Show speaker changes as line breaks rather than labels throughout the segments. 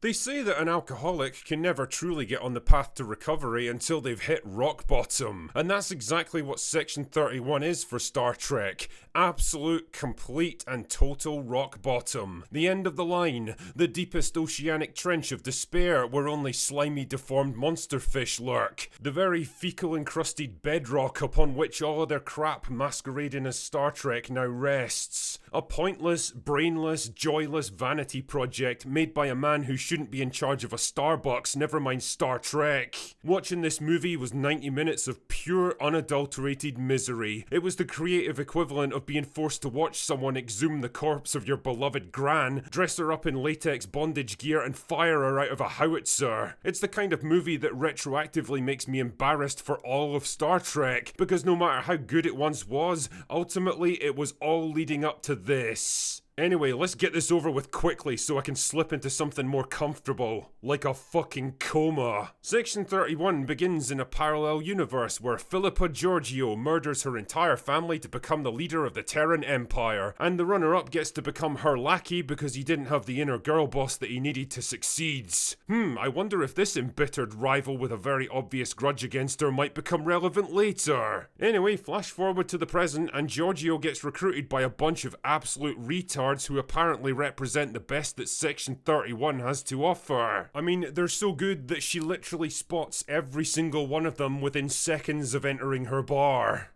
They say that an alcoholic can never truly get on the path to recovery until they've hit rock bottom. And that's exactly what Section 31 is for Star Trek. Absolute, complete, and total rock bottom. The end of the line. The deepest oceanic trench of despair where only slimy, deformed monster fish lurk. The very fecal-encrusted bedrock upon which all other crap masquerading as Star Trek now rests. A pointless, brainless, joyless vanity project made by a man who shouldn't be in charge of a Starbucks, never mind Star Trek. Watching this movie was 90 minutes of pure, unadulterated misery. It was the creative equivalent of being forced to watch someone exhume the corpse of your beloved gran, dress her up in latex bondage gear and fire her out of a howitzer. It's the kind of movie that retroactively makes me embarrassed for all of Star Trek, because no matter how good it once was, ultimately it was all leading up to this. Anyway, let's get this over with quickly so I can slip into something more comfortable, like a fucking coma. Section 31 begins in a parallel universe where Philippa Georgiou murders her entire family to become the leader of the Terran Empire, and the runner-up gets to become her lackey because he didn't have the inner girl boss that he needed to succeed. I wonder if this embittered rival with a very obvious grudge against her might become relevant later. Anyway, flash forward to the present, and Georgiou gets recruited by a bunch of absolute retards who apparently represent the best that Section 31 has to offer. I mean, they're so good that she literally spots every single one of them within seconds of entering her bar.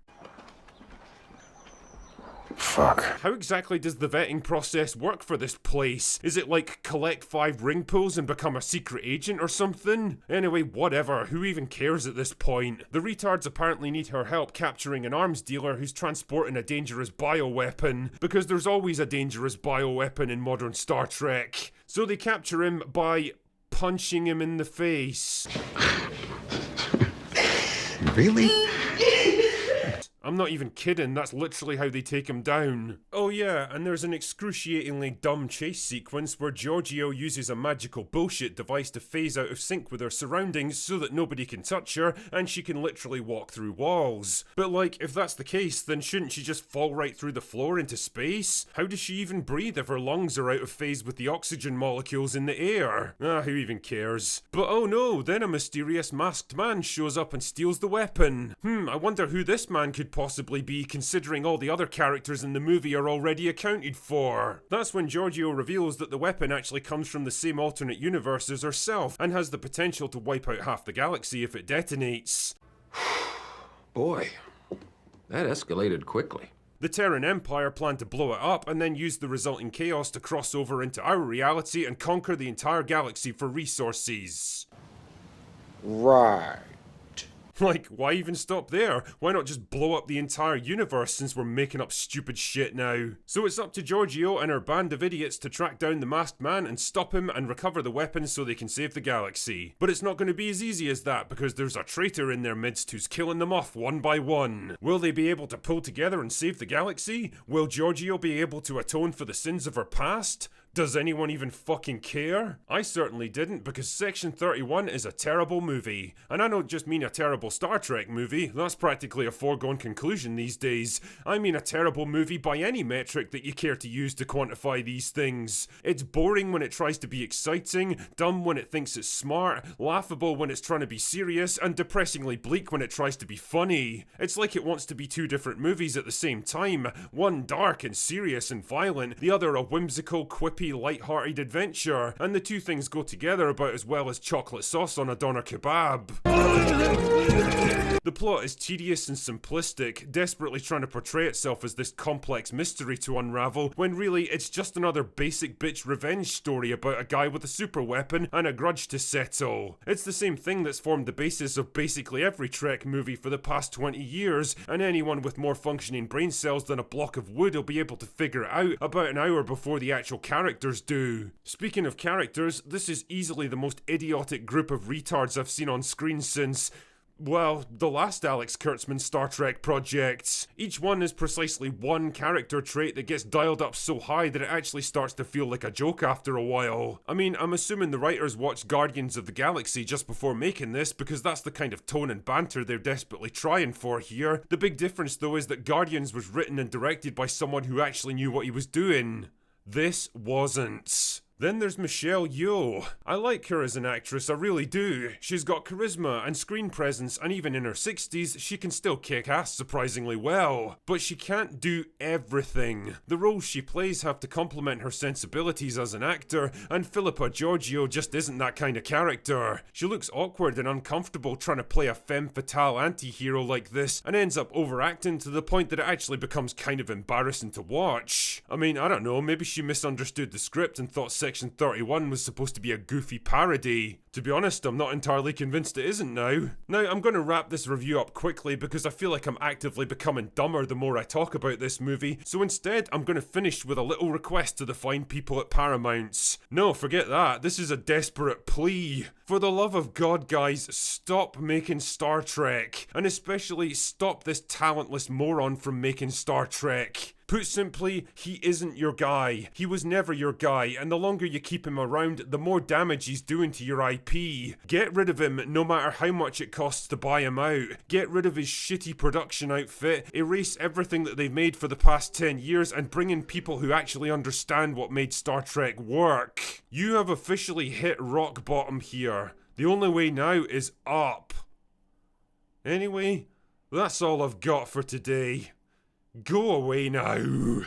Fuck.
How exactly does the vetting process work for this place? Is it like collect 5 ring pulls and become a secret agent or something? Anyway, whatever, who even cares at this point? The retards apparently need her help capturing an arms dealer who's transporting a dangerous bioweapon, because there's always a dangerous bioweapon in modern Star Trek. So they capture him by punching him in the face.
Really?
I'm not even kidding, that's literally how they take him down. Oh yeah, and there's an excruciatingly dumb chase sequence where Georgiou uses a magical bullshit device to phase out of sync with her surroundings so that nobody can touch her and she can literally walk through walls. But like, if that's the case, then shouldn't she just fall right through the floor into space? How does she even breathe if her lungs are out of phase with the oxygen molecules in the air? Who even cares? But oh no, then a mysterious masked man shows up and steals the weapon. I wonder who this man could possibly be, considering all the other characters in the movie are already accounted for. That's when Georgiou reveals that the weapon actually comes from the same alternate universe as herself, and has the potential to wipe out half the galaxy if it detonates.
Boy, that escalated quickly.
The Terran Empire plan to blow it up and then use the resulting chaos to cross over into our reality and conquer the entire galaxy for resources.
Right.
Like, why even stop there? Why not just blow up the entire universe since we're making up stupid shit now? So it's up to Georgiou and her band of idiots to track down the masked man and stop him and recover the weapons so they can save the galaxy. But it's not going to be as easy as that because there's a traitor in their midst who's killing them off one by one. Will they be able to pull together and save the galaxy? Will Georgiou be able to atone for the sins of her past? Does anyone even fucking care? I certainly didn't, because Section 31 is a terrible movie. And I don't just mean a terrible Star Trek movie, that's practically a foregone conclusion these days. I mean a terrible movie by any metric that you care to use to quantify these things. It's boring when it tries to be exciting, dumb when it thinks it's smart, laughable when it's trying to be serious, and depressingly bleak when it tries to be funny. It's like it wants to be two different movies at the same time, one dark and serious and violent, the other a whimsical, quippy, light-hearted adventure, and the two things go together about as well as chocolate sauce on a doner kebab. The plot is tedious and simplistic, desperately trying to portray itself as this complex mystery to unravel, when really it's just another basic bitch revenge story about a guy with a super weapon and a grudge to settle. It's the same thing that's formed the basis of basically every Trek movie for the past 20 years, and anyone with more functioning brain cells than a block of wood will be able to figure it out about an hour before the actual characters do. Speaking of characters, this is easily the most idiotic group of retards I've seen on screen since, well, the last Alex Kurtzman Star Trek project. Each one is precisely one character trait that gets dialed up so high that it actually starts to feel like a joke after a while. I mean, I'm assuming the writers watched Guardians of the Galaxy just before making this because that's the kind of tone and banter they're desperately trying for here. The big difference though is that Guardians was written and directed by someone who actually knew what he was doing. This wasn't. Then there's Michelle Yeoh. I like her as an actress, I really do. She's got charisma and screen presence, and even in her 60s, she can still kick ass surprisingly well. But she can't do everything. The roles she plays have to complement her sensibilities as an actor, and Philippa Georgiou just isn't that kind of character. She looks awkward and uncomfortable trying to play a femme fatale anti-hero like this, and ends up overacting to the point that it actually becomes kind of embarrassing to watch. I mean, I don't know, maybe she misunderstood the script and thought Section 31 was supposed to be a goofy parody. To be honest, I'm not entirely convinced it isn't now. Now, I'm going to wrap this review up quickly because I feel like I'm actively becoming dumber the more I talk about this movie, so instead I'm going to finish with a little request to the fine people at Paramount's. No, forget that, this is a desperate plea. For the love of God, guys, stop making Star Trek, and especially stop this talentless moron from making Star Trek. Put simply, he isn't your guy. He was never your guy, and the longer you keep him around, the more damage he's doing to your IP. Get rid of him, no matter how much it costs to buy him out. Get rid of his shitty production outfit, erase everything that they've made for the past 10 years, and bring in people who actually understand what made Star Trek work. You have officially hit rock bottom here. The only way now is up. Anyway, that's all I've got for today. Go away now.